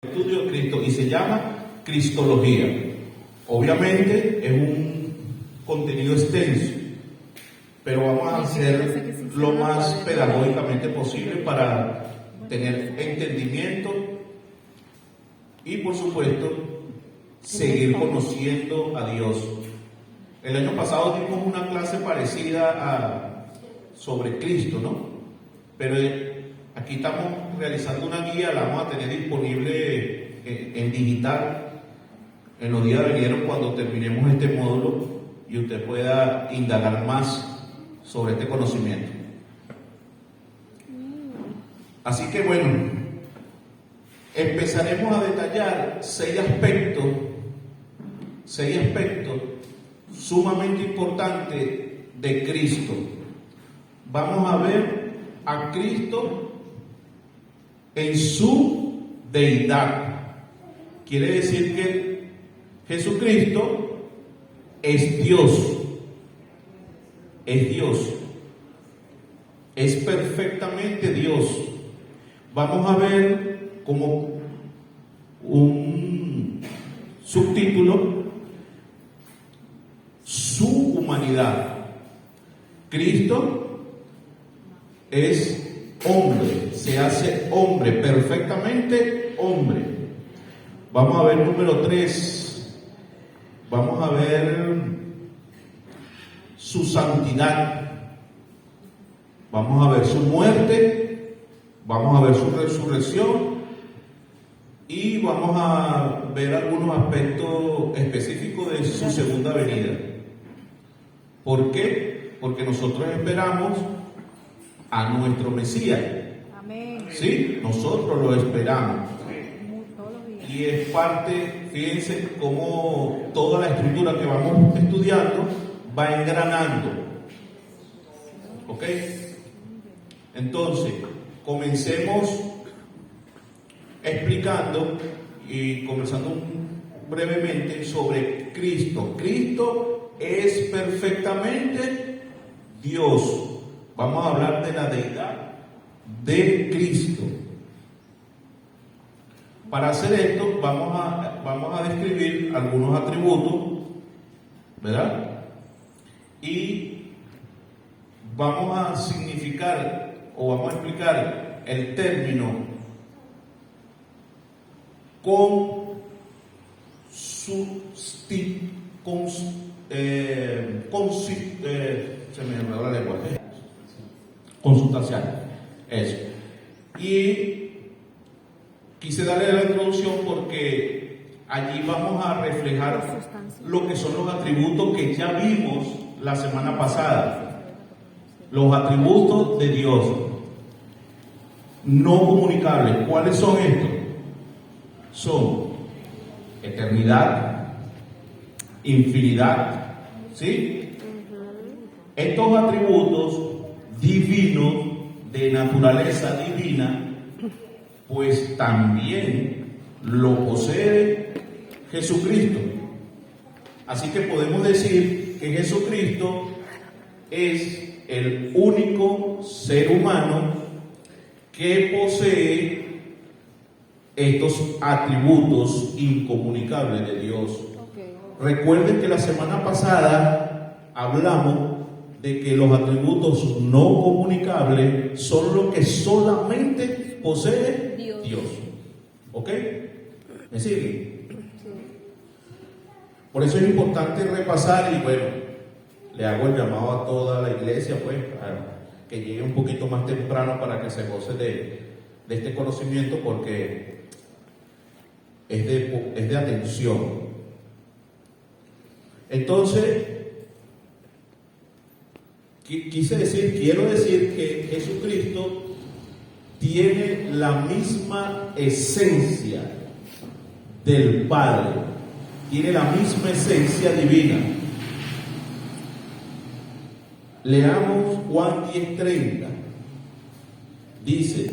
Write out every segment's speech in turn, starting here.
Estudio Cristo y se llama Cristología. Obviamente es un contenido extenso, pero vamos a hacer lo más pedagógicamente posible para tener entendimiento y, por supuesto, seguir conociendo a Dios. El año pasado dimos una clase parecida sobre Cristo, ¿no? Pero aquí estamos realizando una guía, la vamos a tener disponible en digital en los días venideros cuando terminemos este módulo y usted pueda indagar más sobre este conocimiento. Así que bueno, empezaremos a detallar seis aspectos sumamente importantes de Cristo. Vamos a ver a Cristo en su deidad. Quiere decir que Jesucristo es Dios, es perfectamente Dios. Vamos a ver como un subtítulo su humanidad. Cristo es hombre, se hace hombre, perfectamente hombre. Vamos a ver número 3. Vamos a ver su santidad. Vamos a ver su muerte. Vamos a ver su resurrección. Y vamos a ver algunos aspectos específicos de su segunda venida. ¿Por qué? Porque nosotros esperamos a nuestro Mesías. Amén. Sí, nosotros lo esperamos. Y es parte, fíjense cómo toda la estructura que vamos estudiando va engranando. ¿Ok? Entonces, comencemos explicando y conversando brevemente sobre Cristo. Cristo es perfectamente Dios. Vamos a hablar de la deidad de Cristo. Para hacer esto vamos a describir algunos atributos, ¿verdad? Y vamos a significar o vamos a explicar el término consustancial. Eso. Y quise darle la introducción porque allí vamos a reflejar lo que son los atributos que ya vimos la semana pasada. Los atributos de Dios no comunicables. ¿Cuáles son estos? Son eternidad, infinidad, ¿sí? Estos atributos divinos, de naturaleza divina, pues también lo posee Jesucristo. Así que podemos decir que Jesucristo es el único ser humano que posee estos atributos incomunicables de Dios. Recuerden que la semana pasada hablamos de que los atributos no comunicables son lo que solamente posee Dios. ¿Ok? ¿Me sigue? Sí. Por eso es importante repasar y bueno, le hago el llamado a toda la iglesia, pues, a que llegue un poquito más temprano para que se goce de este conocimiento porque es de atención. Entonces, quiero decir que Jesucristo tiene la misma esencia del Padre, tiene la misma esencia divina. Leamos Juan 10:30. Dice,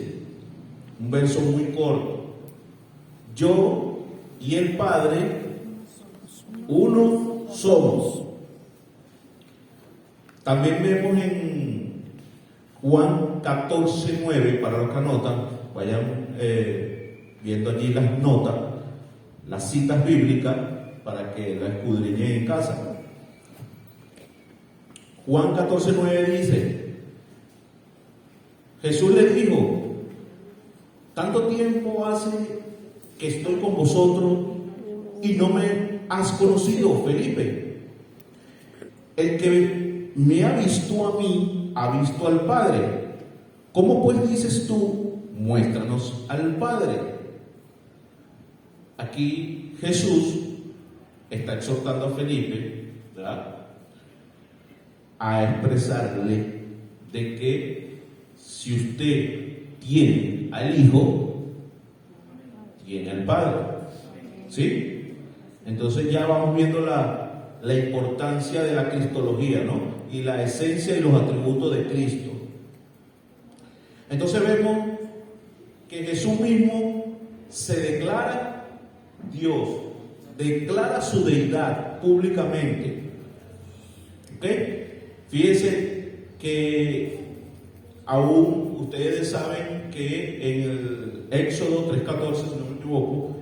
un verso muy corto: yo y el Padre, uno somos. También vemos en Juan 14:9, para los que anotan, vayan viendo allí las notas, las citas bíblicas, para que la escudriñen en casa. Juan 14:9 dice, Jesús les dijo, tanto tiempo hace que estoy con vosotros y no me has conocido, Felipe. El que me ha visto a mí, ha visto al Padre. ¿Cómo pues dices tú, muéstranos al Padre? Aquí Jesús está exhortando a Felipe, ¿verdad?, a expresarle de que si usted tiene al Hijo, tiene al Padre. ¿Sí? Entonces ya vamos viendo la importancia de la cristología, ¿no? Y la esencia y los atributos de Cristo. Entonces vemos que Jesús mismo se declara Dios, declara su deidad públicamente. ¿Ok? Fíjense que aún ustedes saben que en el Éxodo 3:14, si no me equivoco,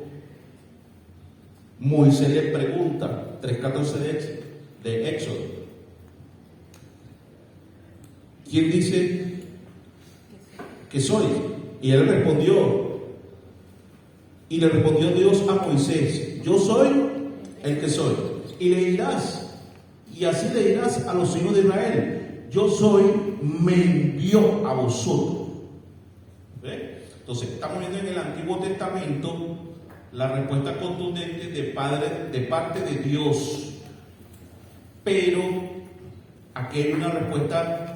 Moisés le pregunta, 3:14 de Éxodo, ¿quién dice que soy? Y él respondió, y le respondió Dios a Moisés, yo soy el que soy. Y le dirás, y así le dirás a los hijos de Israel, yo soy, me envió a vosotros. ¿Ve? Entonces estamos viendo en el Antiguo Testamento la respuesta contundente de parte de Dios, pero aquí hay una respuesta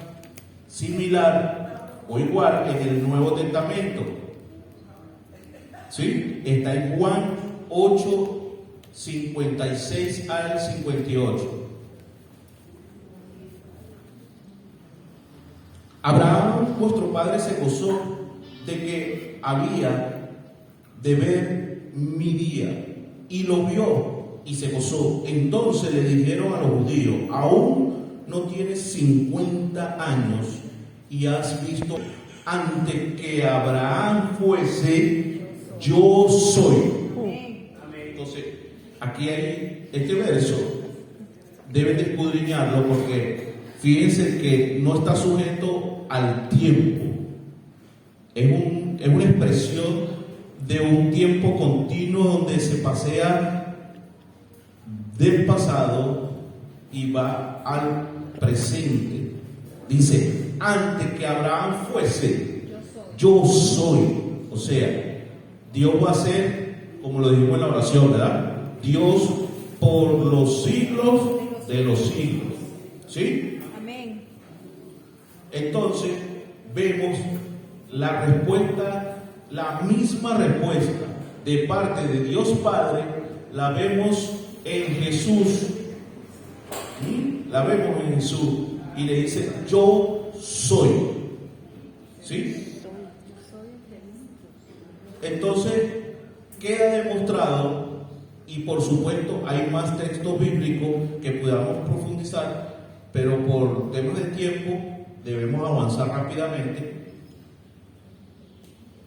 similar o igual en el Nuevo Testamento. ¿Sí? Está en Juan 8, 56 al 58. Abraham, vuestro padre, se gozó de que había de ver mi día, y lo vio y se gozó. Entonces le dijeron a los judíos, aún no tienes 50 años y has visto, antes que Abraham fuese, yo soy. Entonces, aquí hay este verso, deben de escudriñarlo, porque fíjense que no está sujeto al tiempo. Es una expresión de un tiempo continuo donde se pasea del pasado y va al presente. Dice, antes que Abraham fuese, yo soy. O sea, Dios va a ser, como lo dijimos en la oración, ¿verdad? Dios por los siglos de los siglos. ¿Sí? Amén. Entonces, vemos la respuesta, la misma respuesta de parte de Dios Padre, la vemos en Jesús. ¿Sí? La vemos en Jesús. Y le dice, yo soy. ¿Sí? Entonces, queda demostrado, y por supuesto hay más textos bíblicos que podamos profundizar, pero por temas de tiempo debemos avanzar rápidamente.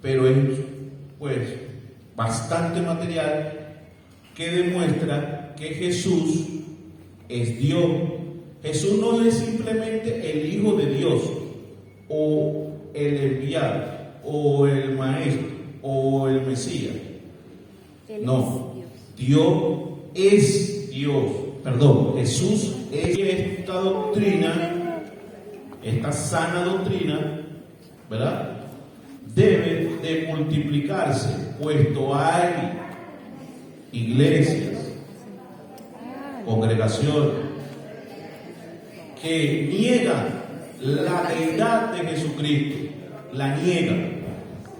Pero es pues bastante material que demuestra que Jesús es Dios. Jesús no es simplemente el Hijo de Dios, o el enviado, o el maestro, o el Mesías. No, Dios es Dios. Perdón, Jesús es esta doctrina, esta sana doctrina, ¿verdad? Debe de multiplicarse, puesto hay iglesias, congregaciones que niegan la deidad de Jesucristo, la niegan,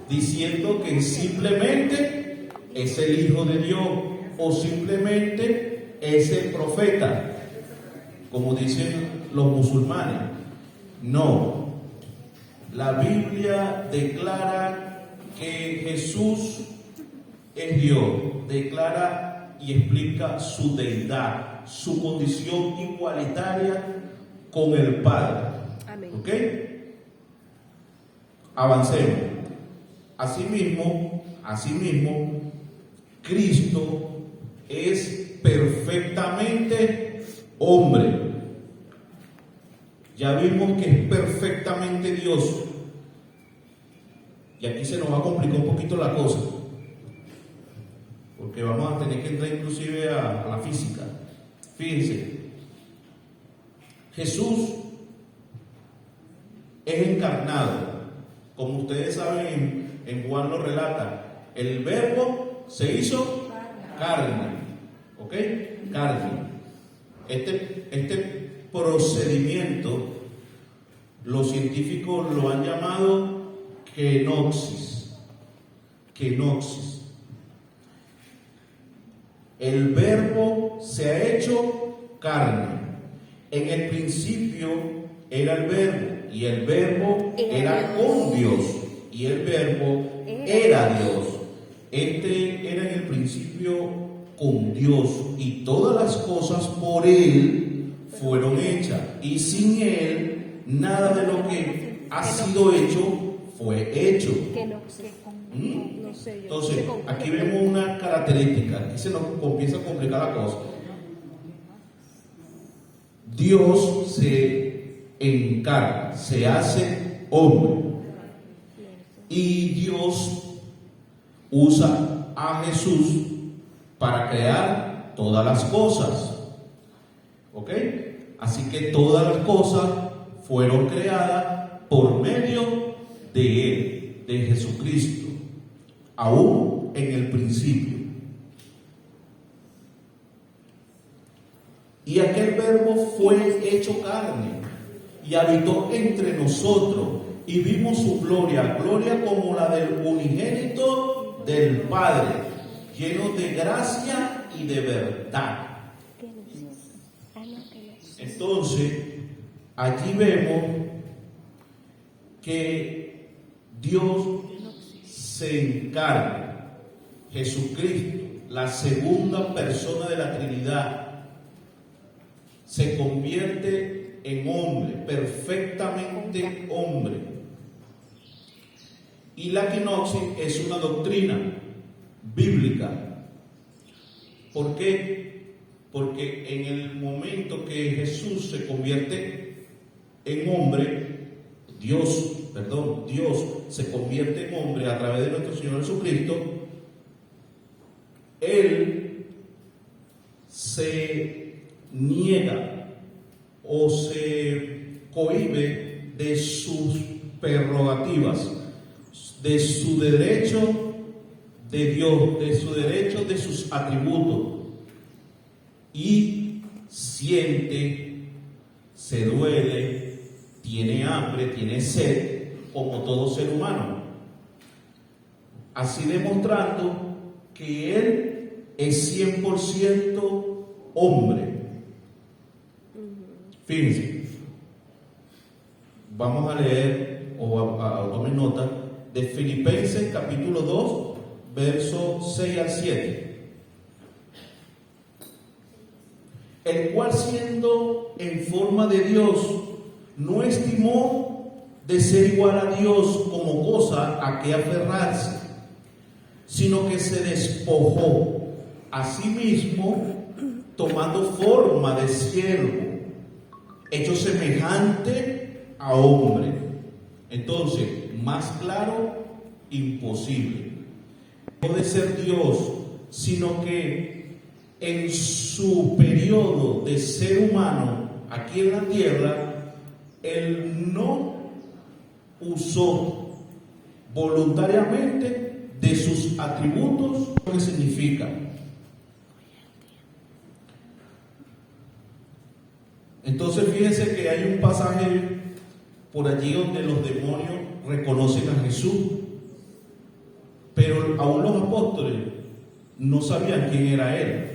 diciendo que simplemente es el Hijo de Dios o simplemente es el profeta, como dicen los musulmanes. No. La Biblia declara que Jesús es Dios, declara y explica su deidad, su condición igualitaria con el Padre. Amén. ¿Ok? Avancemos. Asimismo, Asimismo, Cristo es perfectamente hombre. Ya vimos que es perfectamente Dios. Y aquí se nos va a complicar un poquito la cosa, porque vamos a tener que entrar inclusive a la física. Fíjense, Jesús es encarnado. Como ustedes saben, en Juan lo relata, el verbo se hizo carne. ¿Ok? Carne. Este procedimiento, los científicos lo han llamado kenosis. Kenosis. El verbo se ha hecho carne. En el principio era el verbo, y el verbo era con Dios, y el verbo era Dios. Este era en el principio con Dios, y todas las cosas por Él fueron hechas, y sin Él nada de lo que ha sido hecho fue hecho. Entonces, aquí vemos una característica, aquí se nos comienza a complicar la cosa. Dios se encarna, se hace hombre, y Dios usa a Jesús para crear todas las cosas. ¿Ok? Así que todas las cosas fueron creadas por medio de Él, de Jesucristo, aún en el principio. Y aquel verbo fue hecho carne y habitó entre nosotros, y vimos su gloria, gloria como la del unigénito del Padre, lleno de gracia y de verdad. Entonces, allí vemos que Dios se encarna, Jesucristo, la segunda persona de la Trinidad, se convierte en hombre, perfectamente hombre. Y la kenosis es una doctrina bíblica. ¿Por qué? Porque en el momento que Jesús se convierte en hombre, Dios se convierte en hombre a través de nuestro Señor Jesucristo, Él se niega o se cohíbe de sus prerrogativas, de su derecho de Dios, de su derecho, de sus atributos, y siente, se duele, tiene hambre, tiene sed, como todo ser humano, así demostrando que Él es 100% hombre. Fíjense, vamos a leer o tomen nota de Filipenses capítulo 2, versos 6 al 7. El cual, siendo en forma de Dios, no estimó de ser igual a Dios como cosa a que aferrarse, sino que se despojó a sí mismo, tomando forma de siervo, hecho semejante a hombre. Entonces, más claro, imposible. No de ser Dios, sino que en su periodo de ser humano aquí en la tierra, Él no usó voluntariamente de sus atributos. ¿Qué significa? Entonces fíjense que hay un pasaje por allí donde los demonios reconocen a Jesús, pero aún los apóstoles no sabían quién era Él.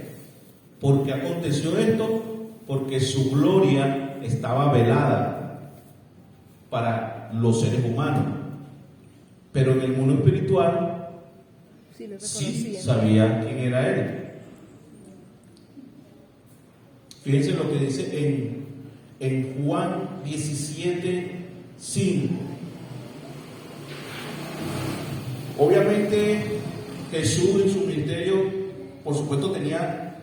¿Por qué aconteció esto? Porque su gloria estaba velada para los seres humanos, pero en el mundo espiritual sí sabía quién era Él. Fíjense lo que dice en Juan 17:5. Obviamente Jesús en su ministerio, por supuesto, tenía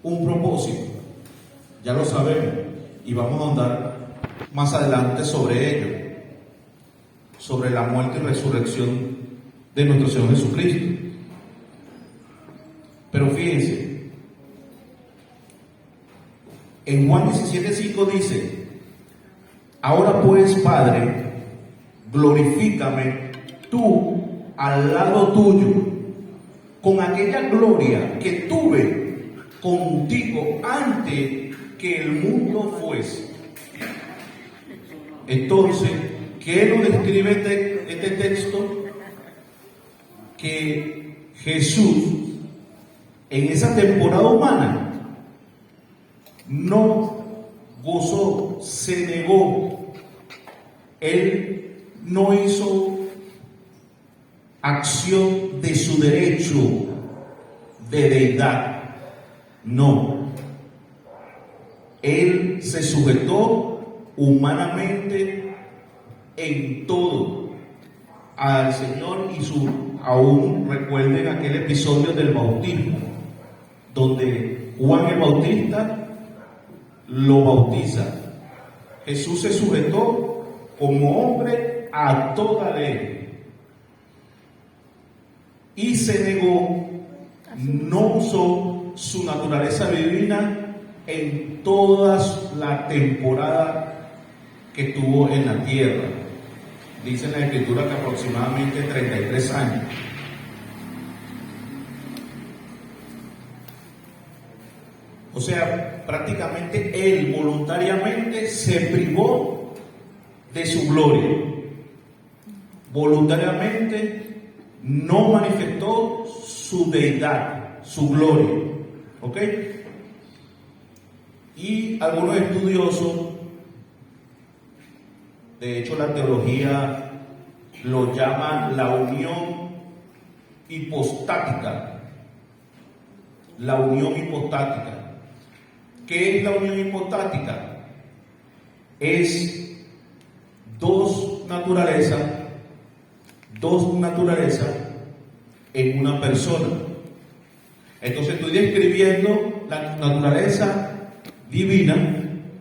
un propósito, ya lo sabemos, y vamos a ahondar más adelante sobre ello, sobre la muerte y resurrección de nuestro Señor Jesucristo. Pero fíjense, en Juan 17:5 dice: ahora pues, Padre, glorifícame tú al lado tuyo, con aquella gloria que tuve contigo antes que el mundo fuese. Entonces, ¿qué nos describe este texto? Que Jesús, en esa temporada humana, no gozó, se negó. Él no hizo acción de su derecho de deidad. No. Él se sujetó humanamente en todo al Señor y aún recuerden aquel episodio del bautismo, donde Juan el Bautista lo bautiza. Jesús se sujetó como hombre a toda ley y se negó, no usó su naturaleza divina en toda la temporada que tuvo en la tierra. Dice en la Escritura que aproximadamente 33 años. O sea, prácticamente él voluntariamente se privó de su gloria. Voluntariamente no manifestó su deidad, su gloria. ¿Ok? Y algunos estudiosos, de hecho la teología lo llaman la unión hipostática. La unión hipostática. ¿Qué es la unión hipostática? Es dos naturalezas en una persona. Entonces estoy describiendo la naturaleza divina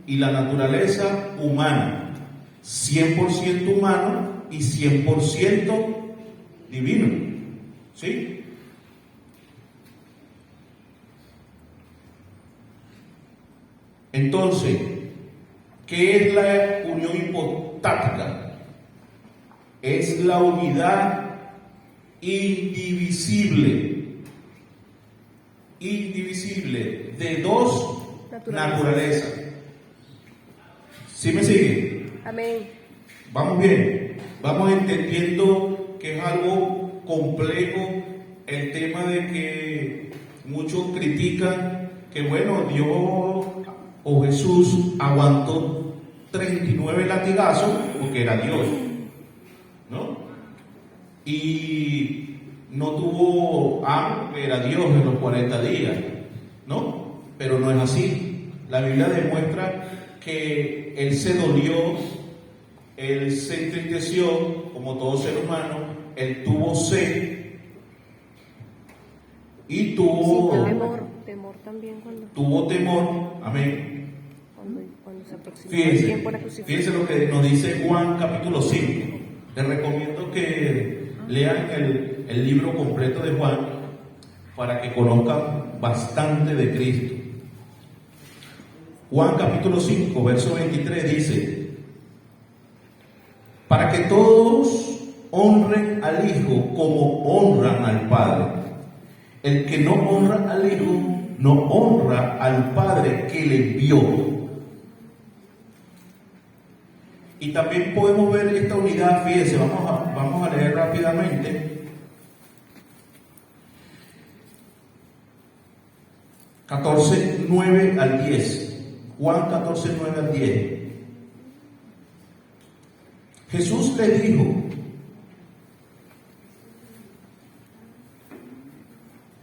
y la naturaleza humana, 100% humano y 100% divino. ¿Sí? Entonces, ¿qué es la unión hipostática? Es la unidad indivisible de dos naturalezas. ¿Sí me sigue? Amén. Vamos bien, vamos entendiendo que es algo complejo el tema de que muchos critican que bueno, Dios o Jesús aguantó 39 latigazos porque era Dios, ¿no? Y no tuvo hambre porque era Dios en los 40 días, ¿no? Pero no es así. La Biblia demuestra que Él se dolió, Él se entristeció como todo ser humano, Él tuvo sed y tuvo temor también cuando tuvo temor, amén. Cuando se aproximó el tiempo de la crucifixión. Fíjense lo que nos dice Juan capítulo 5. Les recomiendo que lean el libro completo de Juan para que conozcan bastante de Cristo. Juan capítulo 5, verso 23 dice: para que todos honren al Hijo como honran al Padre. El que no honra al Hijo no honra al Padre que le envió. Y también podemos ver esta unidad, fíjense, vamos a leer rápidamente. 14, 9 al 10. Juan 14, 9 al 10. Jesús le dijo: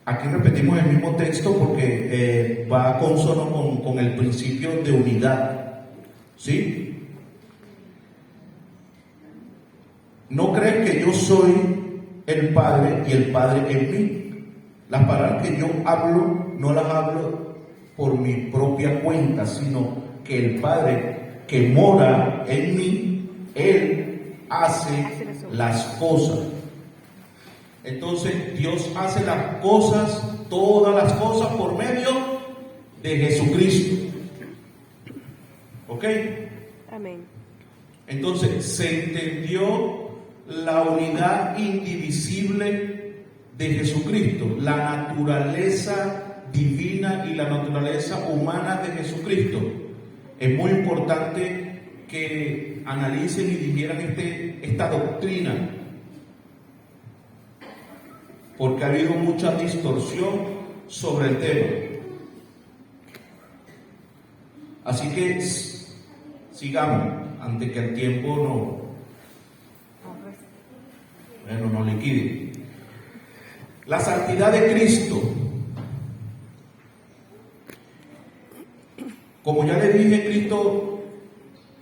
aquí repetimos el mismo texto porque va consono con el principio de unidad. ¿Sí? ¿No crees que yo soy el Padre y el Padre en mí. Las palabras que yo hablo, no las hablo por mi propia cuenta, sino que el Padre que mora en mí, Él hace las cosas. Entonces Dios hace las cosas, todas las cosas por medio de Jesucristo. ¿Ok? Amén. Entonces se entendió la unidad indivisible de Jesucristo, la naturaleza divina y la naturaleza humana de Jesucristo. Es muy importante que analicen y digieran esta doctrina, porque ha habido mucha distorsión sobre el tema. Así que sigamos antes que el tiempo nos liquide. La santidad de Cristo. Como ya le dije, Cristo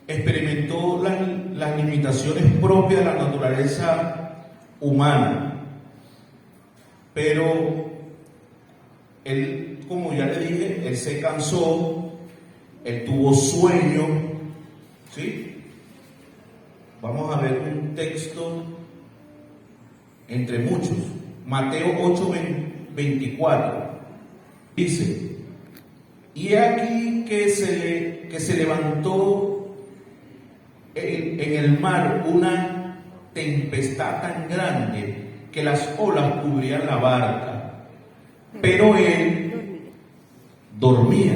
experimentó las limitaciones propias de la naturaleza humana. Pero Él, como ya le dije, Él se cansó, Él tuvo sueño, ¿sí? Vamos a ver un texto entre muchos. Mateo 8:24 dice: y aquí que se levantó en el mar una tempestad tan grande que las olas cubrían la barca, pero él dormía.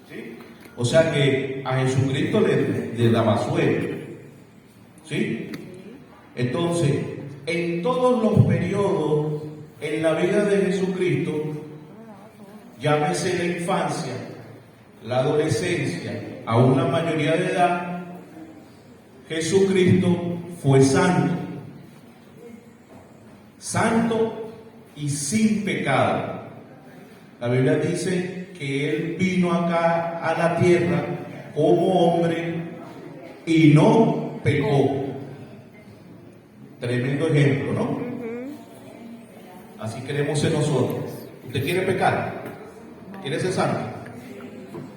¿Sí? O sea que a Jesucristo le daba sueño. ¿Sí? Entonces, en todos los periodos en la vida de Jesucristo, llámese la infancia, la adolescencia, aún la mayoría de edad, Jesucristo fue santo. Santo y sin pecado. La Biblia dice que Él vino acá a la tierra como hombre y no pecó. Tremendo ejemplo, ¿no? Así queremos ser nosotros. ¿Usted quiere pecar? ¿Quiere ser santo?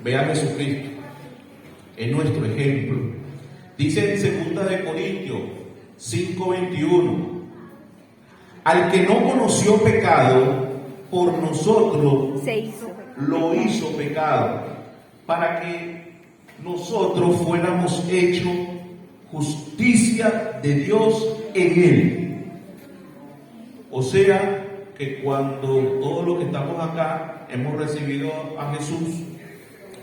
Ve a Jesucristo. Es nuestro ejemplo. Dice en 2 Corintios 5:21: al que no conoció pecado, por nosotros lo hizo pecado, para que nosotros fuéramos hechos justicia de Dios en él. O sea que cuando todos los que estamos acá hemos recibido a Jesús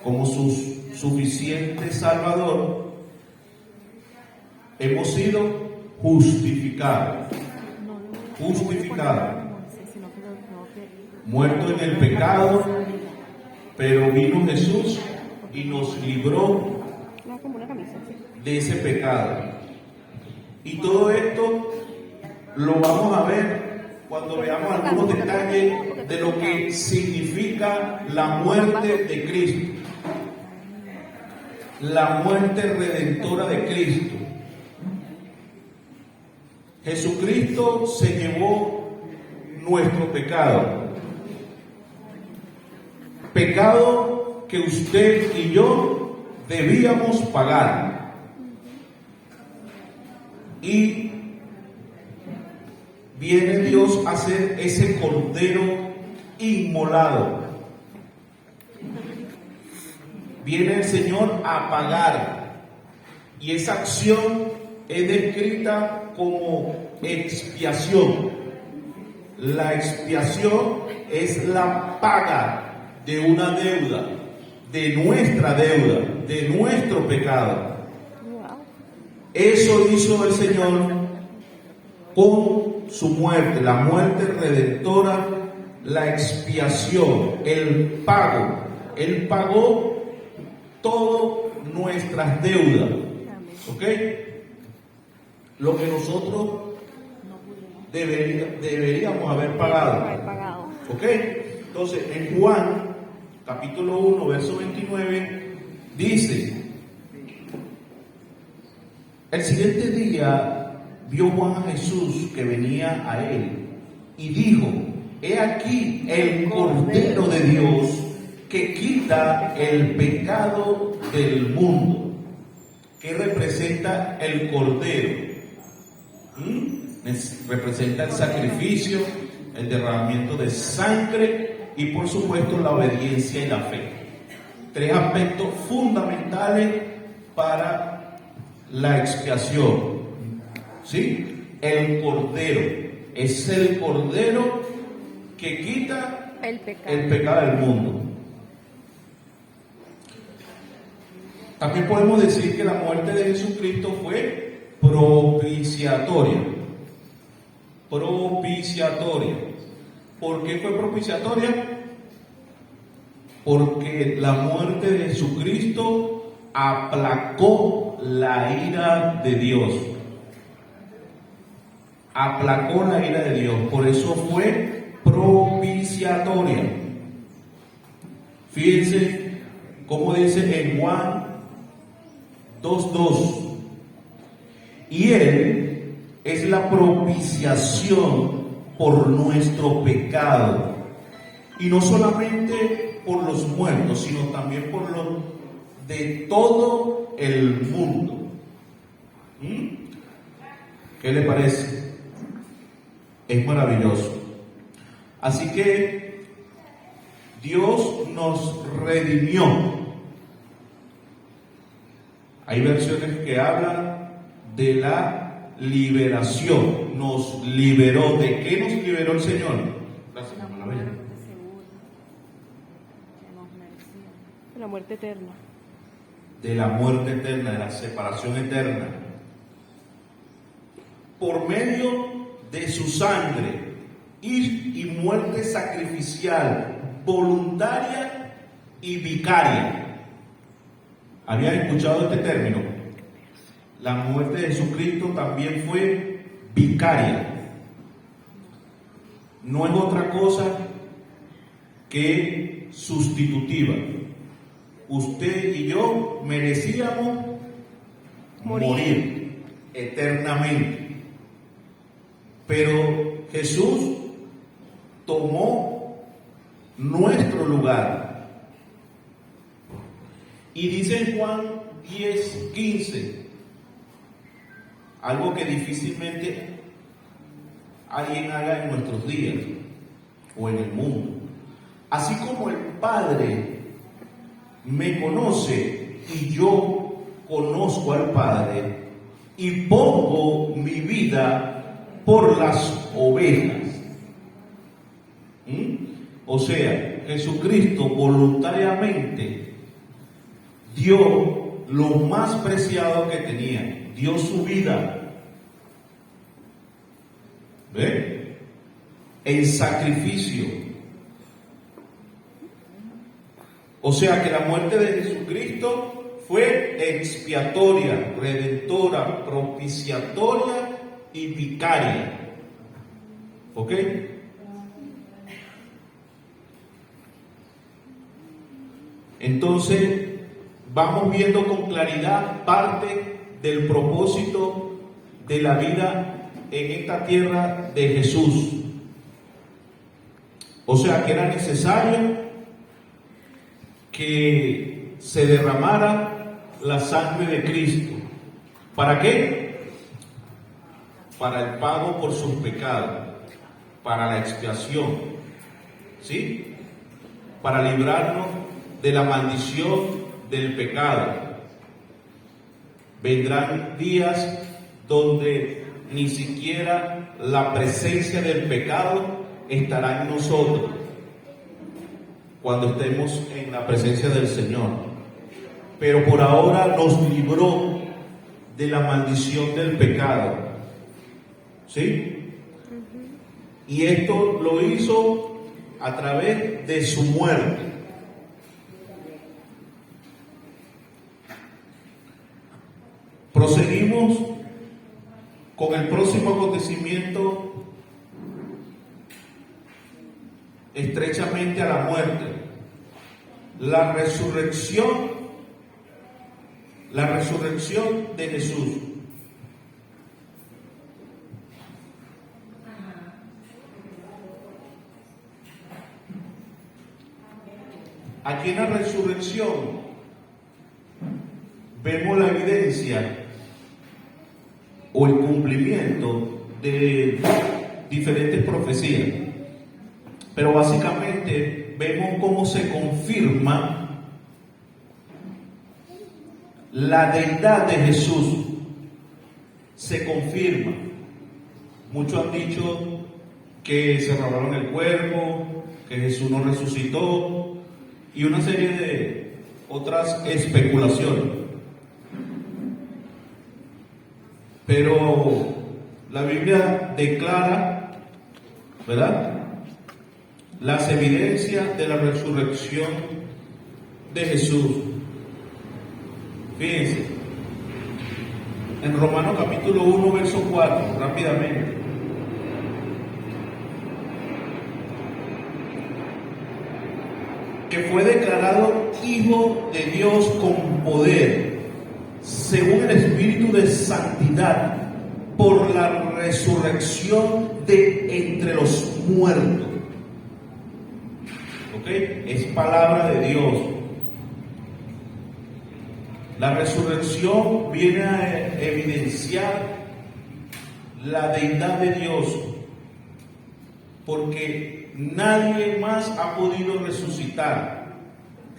como su suficiente Salvador, hemos sido justificados. Muerto en el pecado, pero vino Jesús y nos libró de ese pecado. Y todo esto lo vamos a ver cuando veamos algunos detalles de lo que significa la muerte de Cristo, la muerte redentora de Cristo. Jesucristo se llevó nuestro pecado. Pecado que usted y yo debíamos pagar. Y viene Dios a hacer ese cordero inmolado. Viene el Señor a pagar. Y esa acción es descrita como expiación. La expiación es la paga de una deuda, de nuestra deuda, de nuestro pecado. Eso hizo el Señor con su muerte, la muerte redentora, la expiación, el pago. Él pagó todas nuestras deudas. ¿Ok? Lo que nosotros deberíamos haber pagado. ¿Ok? Entonces, en Juan, capítulo 1, verso 29, dice: el siguiente día vio Juan a Jesús que venía a él y dijo: he aquí el Cordero de Dios que quita el pecado del mundo. ¿Qué representa el Cordero? Representa el sacrificio, el derramamiento de sangre y por supuesto la obediencia y la fe. Tres aspectos fundamentales para la expiación. ¿Sí? El Cordero es el Cordero que quita el pecado del mundo. También podemos decir que la muerte de Jesucristo fue propiciatoria. Propiciatoria. ¿Por qué fue propiciatoria? Porque la muerte de Jesucristo aplacó la ira de Dios. Aplacó la ira de Dios. Por eso fue propiciatoria. Fíjense cómo dice en Juan 2:2. Y Él es la propiciación por nuestro pecado. Y no solamente por los muertos, sino también por los de todo el mundo. ¿Qué le parece? Es maravilloso. Así que Dios nos redimió. Hay versiones que hablan de la liberación. Nos liberó. ¿De qué nos liberó el Señor? Gracias, hermana Bella. La muerte eterna. De la muerte eterna, de la separación eterna. Por medio de su sangre y muerte sacrificial, voluntaria y vicaria. ¿Habían escuchado este término? La muerte de Jesucristo también fue vicaria. No es otra cosa que sustitutiva. Usted y yo merecíamos morir eternamente. Pero Jesús tomó nuestro lugar. Y dice en Juan 10:15, algo que difícilmente alguien haga en nuestros días o en el mundo. Así como el Padre me conoce y yo conozco al Padre y pongo mi vida por las ovejas. O sea, Jesucristo voluntariamente dio lo más preciado que tenía, dio su vida. ¿Ve? En sacrificio. O sea que la muerte de Jesucristo fue expiatoria, redentora, propiciatoria y vicaria. ¿Ok? Entonces, vamos viendo con claridad parte del propósito de la vida en esta tierra de Jesús. O sea que era necesario que se derramara la sangre de Cristo. ¿Para qué? Para el pago por sus pecados, para la expiación, ¿sí? Para librarnos de la maldición del pecado. Vendrán días donde ni siquiera la presencia del pecado estará en nosotros cuando estemos en la presencia del Señor. Pero por ahora nos libró de la maldición del pecado. ¿Sí? Y esto lo hizo a través de su muerte. Proseguimos con el próximo acontecimiento estrechamente a la muerte, la resurrección de Jesús. aquí en la resurrección vemos la evidencia o el cumplimiento de diferentes profecías, pero básicamente vemos cómo se confirma la deidad de Jesús. Se confirma. Muchos han dicho que se robaron el cuerpo, que Jesús no resucitó y una serie de otras especulaciones. Pero la Biblia declara, ¿verdad?, las evidencias de la resurrección de Jesús. Fíjense, en Romanos capítulo 1, verso 4, rápidamente. Que fue declarado Hijo de Dios con poder, según el Espíritu de Santidad, por la resurrección de entre los muertos. ¿Ok? Es palabra de Dios. La resurrección viene a evidenciar la deidad de Dios, porque nadie más ha podido resucitar.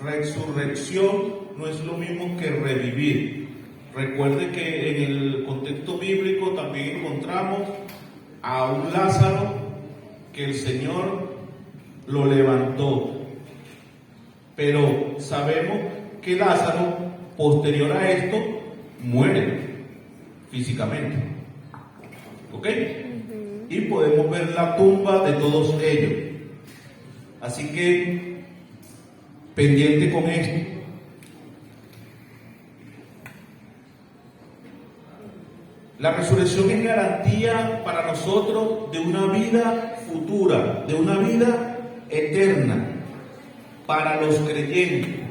Resurrección no es lo mismo que revivir. Recuerde que en el contexto bíblico también encontramos a un Lázaro que el Señor lo levantó. Pero sabemos que Lázaro, posterior a esto, muere físicamente. ¿Ok? Y podemos ver la tumba de todos ellos. Así que, pendiente con esto. La resurrección es garantía para nosotros de una vida futura, de una vida eterna para los creyentes.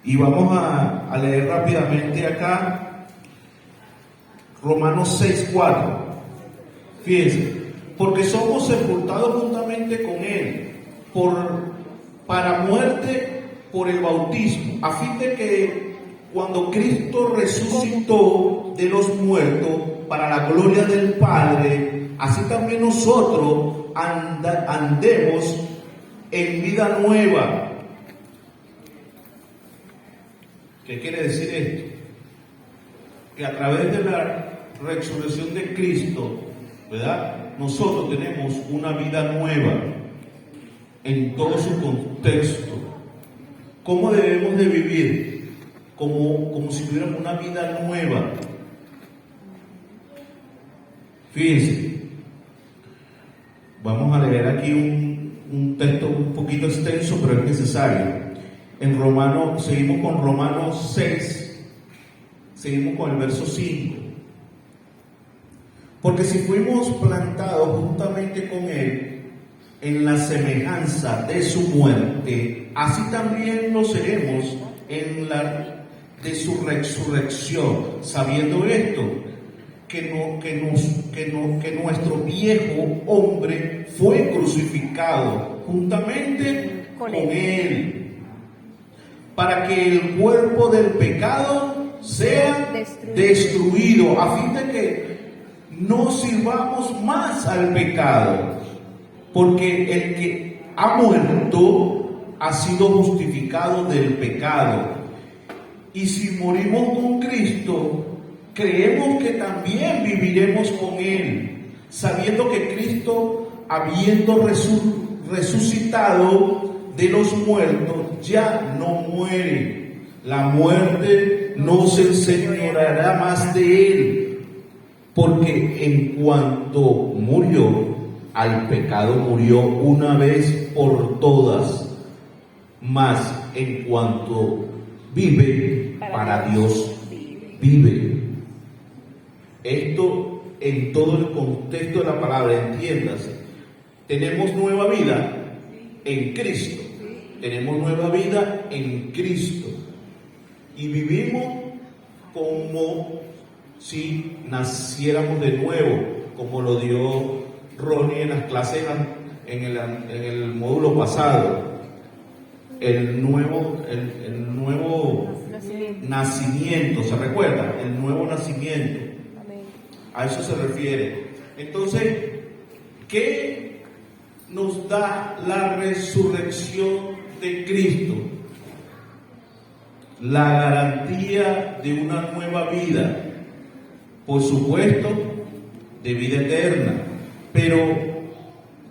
Y vamos a leer rápidamente acá Romanos 6:4. Fíjense, porque somos sepultados juntamente con Él para muerte por el bautismo, a fin de que cuando Cristo resucitó de los muertos para la gloria del Padre, así también nosotros andemos en vida nueva. ¿Qué quiere decir esto? Que a través de la resurrección de Cristo, ¿verdad?, nosotros tenemos una vida nueva en todo su contexto. ¿Cómo debemos de vivir? Como si tuviéramos una vida nueva. Fíjense, vamos a leer aquí un texto un poquito extenso, pero es necesario. En Romanos, seguimos con Romanos 6, seguimos con el verso 5. Porque si fuimos plantados juntamente con Él en la semejanza de su muerte, así también lo seremos en la de su resurrección, sabiendo esto, que nuestro viejo hombre fue crucificado juntamente con él, para que el cuerpo del pecado sea destruido, a fin de que no sirvamos más al pecado, porque el que ha muerto ha sido justificado del pecado. Y si morimos con Cristo, creemos que también viviremos con Él, sabiendo que Cristo, habiendo resucitado de los muertos, ya no muere. La muerte no se enseñoreará más de Él, porque en cuanto murió, al pecado murió una vez por todas, mas en cuanto vive, para Dios vive. Esto en todo el contexto de la palabra, entiéndase. Tenemos nueva vida en Cristo. Tenemos nueva vida en Cristo. Y vivimos como si naciéramos de nuevo, como lo dio Ronnie en las clases en el módulo pasado. el nuevo nacimiento, ¿se recuerda? El nuevo nacimiento. Amén. A eso se refiere. Entonces, ¿qué nos da la resurrección de Cristo? La garantía de una nueva vida, por supuesto, de vida eterna. Pero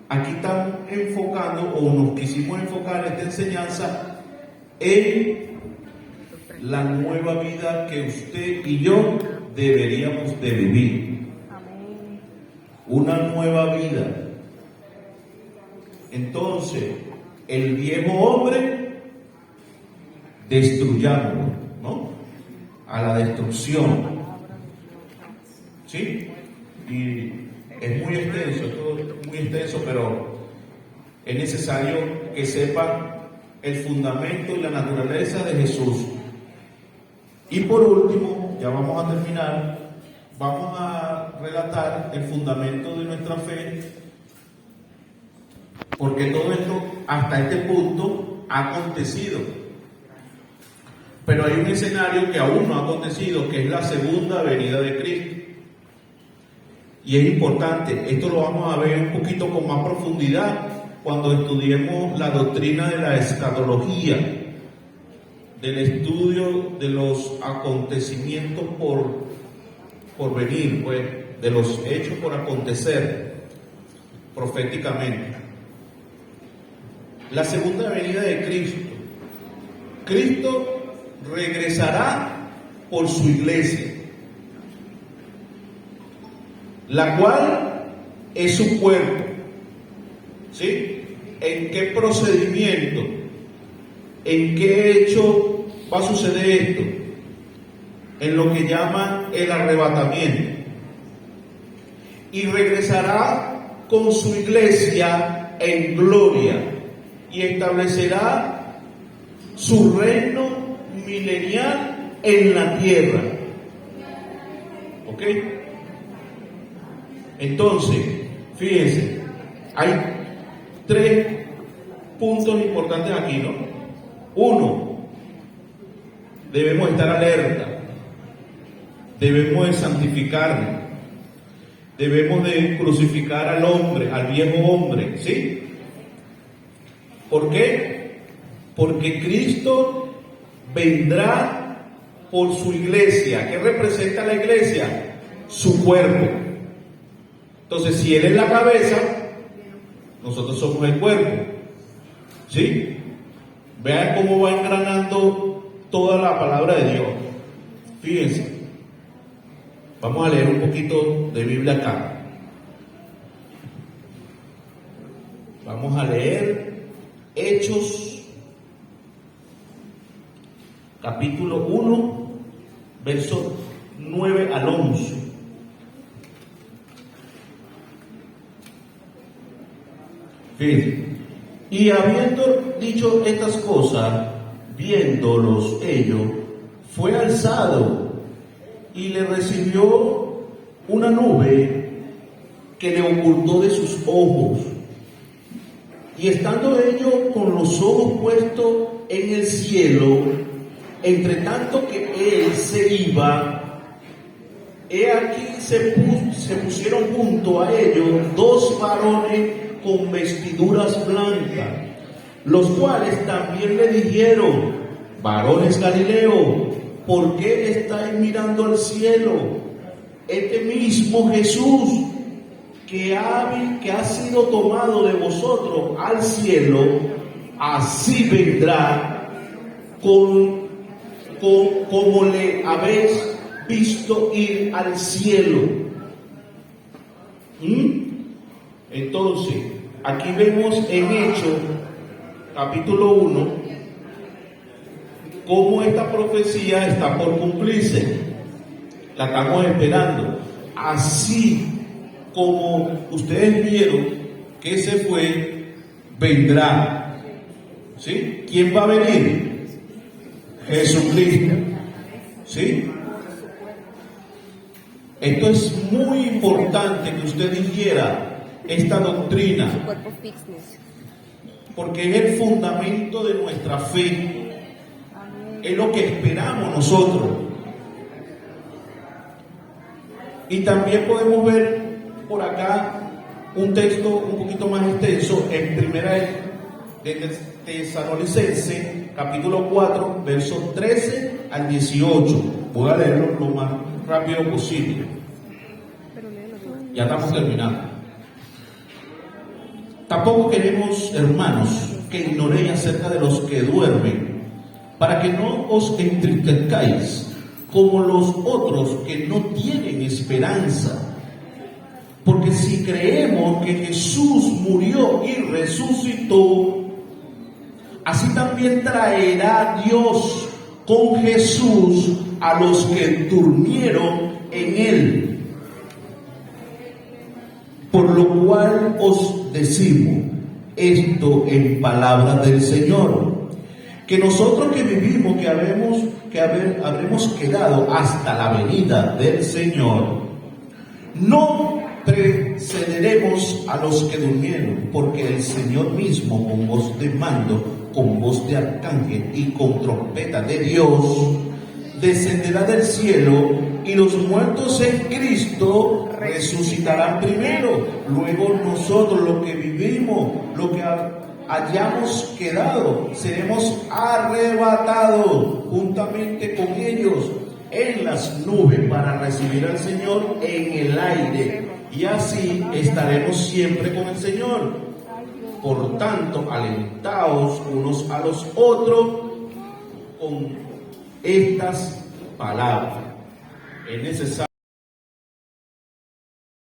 aquí estamos enfocando, o nos quisimos enfocar esta enseñanza en la nueva vida que usted y yo deberíamos de vivir. Amén. Una nueva vida. Entonces, el viejo hombre, destruyámoslo, ¿no? A la destrucción. ¿Sí? Y es muy extenso, todo es muy extenso, pero es necesario que sepan el fundamento y la naturaleza de Jesús. Y por último, ya vamos a terminar, vamos a relatar el fundamento de nuestra fe, porque todo esto hasta este punto ha acontecido. Pero hay un escenario que aún no ha acontecido, que es la segunda venida de Cristo. Y es importante, esto lo vamos a ver un poquito con más profundidad cuando estudiemos la doctrina de la escatología, del estudio de los acontecimientos por venir, pues, de los hechos por acontecer proféticamente. La segunda venida de Cristo. Cristo regresará por su iglesia, la cual es su cuerpo. ¿Sí? ¿En qué procedimiento? ¿En qué hecho va a suceder esto? En lo que llaman el arrebatamiento. Y regresará con su iglesia en gloria y establecerá su reino milenial en la tierra. ¿Ok? Entonces, fíjense, hay 3 puntos importantes aquí, ¿no? 1, debemos estar alerta, debemos de santificarnos, debemos de crucificar al hombre, al viejo hombre, ¿sí? ¿Por qué? Porque Cristo vendrá por su iglesia. ¿Qué representa la iglesia? Su cuerpo. Entonces, si Él es la cabeza, nosotros somos el cuerpo. ¿Sí? Vean cómo va engranando toda la palabra de Dios. Fíjense. Vamos a leer un poquito de Biblia acá. Vamos a leer Hechos, capítulo 1, versos 9 al 11. Fíjense. Y habiendo dicho estas cosas, viéndolos ellos, fue alzado y le recibió una nube que le ocultó de sus ojos. Y estando ellos con los ojos puestos en el cielo, entre tanto que él se iba, he aquí se pusieron junto a ellos 2 varones con vestiduras blancas, los cuales también le dijeron: varones Galileos, ¿por qué estáis mirando al cielo? Este mismo Jesús que ha sido tomado de vosotros al cielo, así vendrá como le habéis visto ir al cielo. Entonces, aquí vemos en Hechos, capítulo 1, cómo esta profecía está por cumplirse. La estamos esperando. Así como ustedes vieron que se fue, vendrá. ¿Sí? ¿Quién va a venir? Jesucristo. ¿Sí? Esto es muy importante que usted dijera esta doctrina. Su cuerpo fitness. porque es el fundamento de nuestra fe, es lo que esperamos nosotros. Y también podemos ver por acá un texto un poquito más extenso en primera de Tesalonicenses, capítulo 4, versos 13 al 18. Voy a leerlo lo más rápido posible. Ya estamos terminando. Tampoco queremos, hermanos, que ignoréis acerca de los que duermen, para que no os entristezcáis como los otros que no tienen esperanza. Porque si creemos que Jesús murió y resucitó, así también traerá Dios con Jesús a los que durmieron en Él. Por lo cual os decimos esto en palabras del Señor, que nosotros que vivimos, que habremos quedado hasta la venida del Señor, no precederemos a los que durmieron, porque el Señor mismo, con voz de mando, con voz de arcángel y con trompeta de Dios, descenderá del cielo, y los muertos en Cristo resucitarán primero. Luego nosotros, los que vivimos, los que hayamos quedado, seremos arrebatados juntamente con ellos en las nubes para recibir al Señor en el aire, y así estaremos siempre con el Señor. Por tanto, alentaos unos a los otros con estas palabras. Es necesario